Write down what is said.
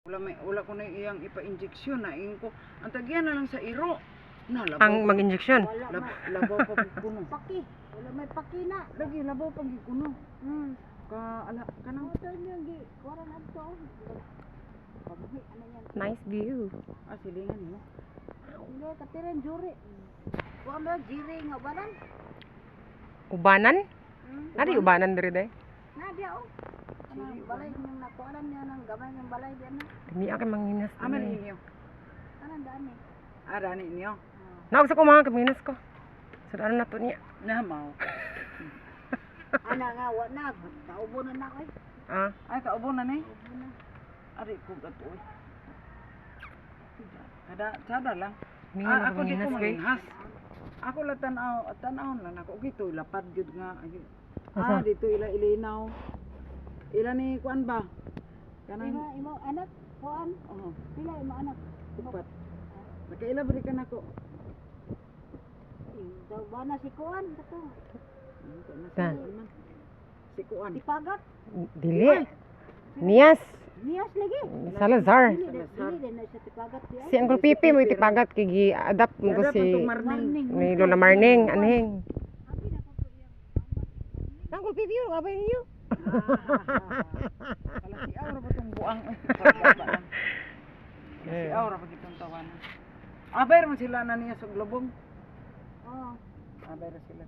Wala ko na iyang ipa-injeksyon na ko. Ang tagyan na lang sa iro. Na labaw. Ang mag-injection. Labaw pa kuno. Paki. Wala may paki na. Lagi labaw pa kuno. Ka ala kanang Motor niya gi. Kuran adto. Pabuhi ano yan. Nice view. silingan mo. Hindi katiren juri. Kuan ba jiri nga banan? Ubanan? Nari ubanan diri day. Na dia oh. Ano balay nang nakuanan niya ng gamay ng balay diyan na. Dami akay manginas. Aman ninyo. Anong daan ni? Arani niyo. Naog sa ko mga kaminas ko. Sa ano na to niya. Namaw. Ana nga wa na. Kaubo na na ko. Ah, Ay kaubo na ni. Kaubo na. Ari ko gatoy. Sada lang. mingan ako Ako di ko manginas kay. manginhas. Ako la tan-aw lang ako gito lapad gyud nga. Asa? Dito ilinaw. Ila ni kuan ba? Kanang Imo anak kuan. oh, Pila imo anak? upat. Nakaila bari ka nako. Daw ba na si kuan kato. Saan? Si kuan. Tipagat. Dili. Nias. Niyas lagi. Salazar. Dili din na siya tipagat di ay. Si Uncle Pipi mo itipagat kay gi-adapt mo ko si ni Lola Marning anhing. Uncle Pipi yung abay niyo. Kala si Aura ba tong buang ay. Si Aura pa kitong tawanan. Aber man sila na niya sa globong. Oh. Aber sila.